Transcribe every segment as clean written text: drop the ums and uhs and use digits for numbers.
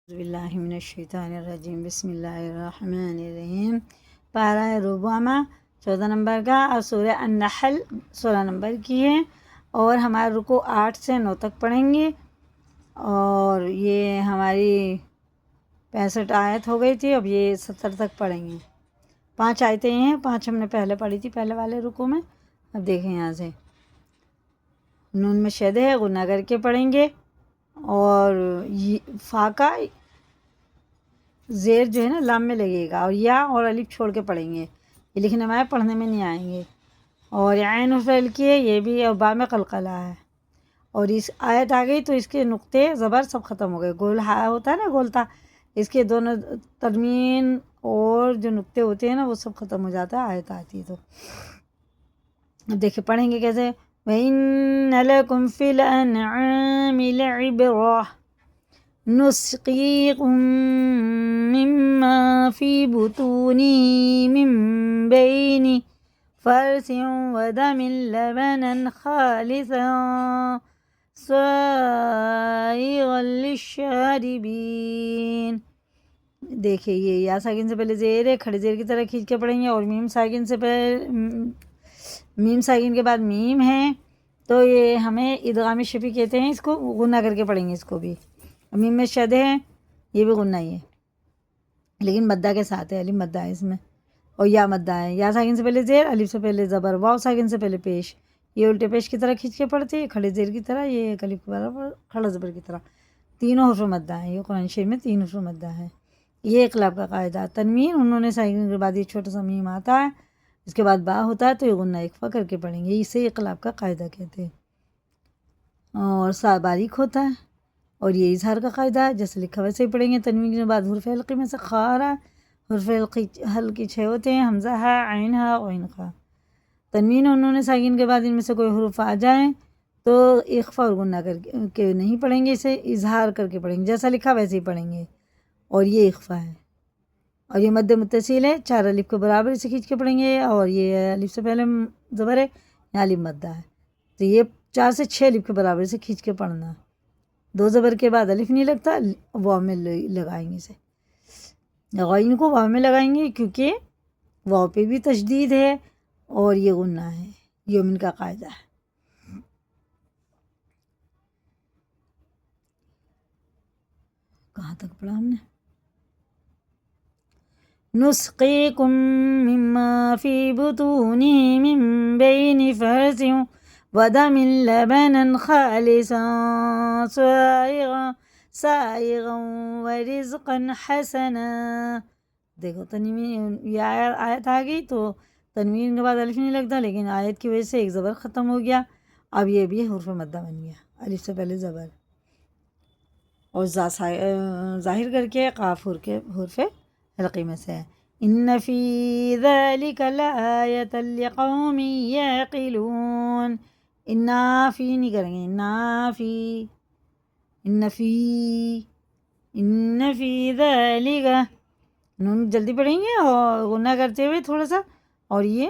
اعوذ باللہ من الشیطان الرجیم بسم اللہ الرحمن الرحیم۔ پارہ ربعہ 14 نمبر کا اور سورہ النحل 16 نمبر کی ہے، اور ہمارا رکوع 8 سے 9 تک پڑھیں گے، اور یہ ہماری 65 آیت ہو گئی تھی، اب یہ 70 تک پڑھیں گے۔ 5 آیتیں ہیں، 5 ہم نے پہلے پڑھی تھی پہلے والے رکوع میں۔ اب دیکھیں یہاں سے نون میں شد ہے، غنہ کر کے پڑھیں گے، اور فا کا زیر جو ہے نا لام میں لگے گا، اور یا اور الف چھوڑ کے پڑھیں گے، یہ لکھنے میں پڑھنے میں نہیں آئیں گے۔ اور عین فعل کی ہے یہ بھی، اور با میں قلقلہ ہے، اور اس آیت آ گئی تو اس کے نقطے زبر سب ختم ہو گئے۔ گول ہا ہوتا ہے نا گولتا، اس کے دونوں ترمین اور جو نقطے ہوتے ہیں نا وہ سب ختم ہو جاتا ہے آیت آتی ہے تو۔ اب دیکھیں پڑھیں گے کیسے۔ وَإِنَّ لَكُمْ فِي الْأَنْعَامِ لَعِبْرَةً نُسْقِيكُم مِّمَّا فِي بُطُونِهِ مِن بَيْنِ فَرْثٍ وَدَمٍ لَبَنًا خَالِصًا سَائِغًا لِّلشَّارِبِينَ۔ دیکھیے یہ یا ساکن سے پہلے زیر ہے، کھڑے زیر کی طرح کھینچ کے پڑھیں گے، اور میم ساکن سے پہلے میم ساکن کے بعد میم ہے تو یہ ہمیں ادغام شفی کہتے ہیں، اس کو غنہ کر کے پڑھیں گے۔ اس کو بھی میم میں شد ہے، یہ بھی غنہ ہی ہے لیکن مدہ کے ساتھ ہے، الف مدہ ہے اس میں، اور یا مدہ ہے۔ یا ساکن سے پہلے زیر، الف سے پہلے زبر، واو ساکن سے پہلے پیش، یہ الٹے پیش کی طرح کھینچ کے پڑھتے ہیں، کھڑے زیر کی طرح، یہ ایک الف کے برابر کھڑا زبر کی طرح، تینوں حروف مدہ ہیں۔ یہ قرآن شریف میں 3 حروف مدہ ہے۔ یہ اقلاب کا قاعدہ۔ تنوین انہوں نے ساکن کے بعد یہ چھوٹا سا میم آتا ہے، اس کے بعد با ہوتا ہے تو یہ غنہ اخفا کر کے پڑھیں گے، اسے اقلاب کا قاعدہ کہتے ہیں۔ اور سا باریک ہوتا ہے، اور یہ اظہار کا قاعدہ ہے، جیسے لکھا ویسے ہی پڑھیں گے۔ تنوین کے بعد حرف حلقی میں سے خا آ رہا ہے، حرف حلقی 6 ہوتے ہیں، حمزہ ہے، عین ہے، غین خا۔ تنوین انہوں نے ساکن کے بعد ان میں سے کوئی حروف آ جائیں تو اخفا اور غنہ کر کے نہیں پڑھیں گے، اسے اظہار کر کے پڑھیں گے، جیسا لکھا ویسے ہی پڑھیں گے، اور یہ اخفا ہے۔ اور یہ مد متصل ہے، 4 الف کے برابر سے کھینچ کے پڑھیں گے، اور یہ الف سے پہلے زبر ہے، یہاں الف مدہ ہے تو یہ 4 سے 6 الف کے برابر سے کھینچ کے پڑھنا۔ 2 زبر کے بعد الف نہیں لگتا، واو میں لگائیں گے، اسے غین کو واو میں لگائیں گے کیونکہ واو پہ بھی تشدید ہے اور یہ غنہ ہے، یہ من کا قاعدہ ہے۔ کہاں تک پڑھا ہم نے؟ نسقيكم مما في بطونه من بين فرث ودم لبنا خالصا سائغا ورزقا حسنا۔ دیکھو تنوین، یہ آیت آ گئی تو تنوین کے بعد الف نہیں لگتا، لیکن آیت کی وجہ سے ایک زبر ختم ہو گیا، اب یہ بھی حرف مدہ بن گیا، الف سے پہلے زبر، اور ظاہر کر کے قاف حرف حلقی میں سے ہے۔ ان فی ذلک لآیۃ لقوم یعقلون۔ انا فی نہیں کریں گے، ان فی ذلک، نون جلدی پڑھیں گے اور غنہ کرتے ہوئے تھوڑا سا، اور یہ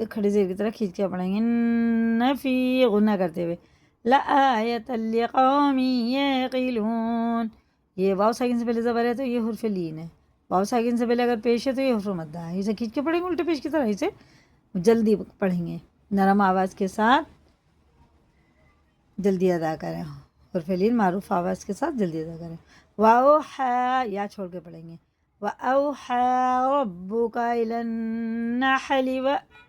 کھڑے زیر کی طرح کھینچ کے پڑھیں گے، ان فی غنہ کرتے ہوئے، لآیۃ لقوم یعقلون۔ یہ واو ساکن سے پہلے زبر ہے تو یہ حرف لین ہے، واو ساکن سے پہلے اگر پیش ہے تو یہ حرف مدہ ہے، اسے کھینچ کے پڑھیں گے الٹے پیش کی طرح، اسے جلدی پڑھیں گے، نرم آواز کے ساتھ جلدی ادا کریں، حرف لین معروف آواز کے ساتھ جلدی ادا کریں۔ واوحا، یا چھوڑ کے پڑھیں گے، واوحا ربک الی النحل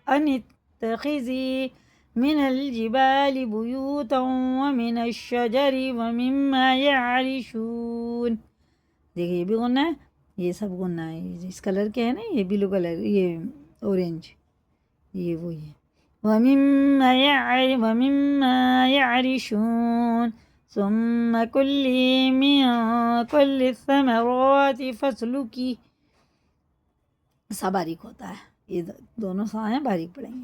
ان اتخذی من الجبال بیوتا ومن الشجر ومما یعرشون۔ دیکھیں یہ بھی غنہ ہے، یہ سب غنہ ہے، اس کلر کے ہے نا، یہ بلو کلر، یہ اورنج، یہ وہی ہے۔ وَمِمَّا يَعْرِشُونَ ثُمَّ كُلِّي مِن كُلِّ الثَّمَرَاتِ فَاسْلُكِي، سا باریک ہوتا ہے، یہ دونوں سا ہیں باریک پڑھیں گے۔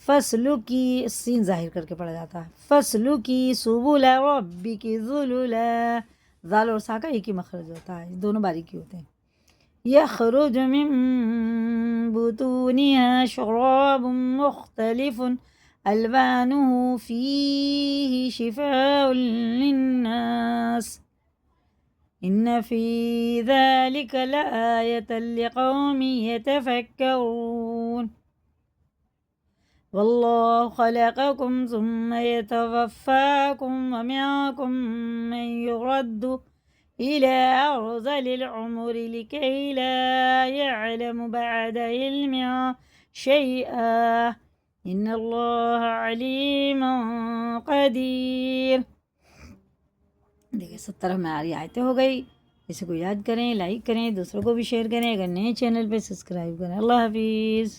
فَاسْلُكِي، سین ظاہر کر کے پڑھا جاتا ہے، فَاسْلُكِي سُبُلَ رَبِّكِ ذُلُلًا، ذال اور سا کا ایک ہی مخرج ہوتا ہے، دونوں باریکی ہوتے ہیں۔ يخرج من بطونها شراب مختلف ألوانه فيه شفاء للناس۔ إن في ذلك لآية لقوم يتفكرون والله خلقكم ثم يتوفاكم ومنكم من يرد إلى أرذل العمر لكي لا يعلم بعد علم شيئا إن الله عليم قدیر۔ دیکھیں 70 ہماری آیتیں ہو گئی، اسے کو یاد کریں، لائک کریں، دوسروں کو بھی شیئر کریں، اگر نئے چینل پہ سبسکرائب کریں۔ اللہ حافظ۔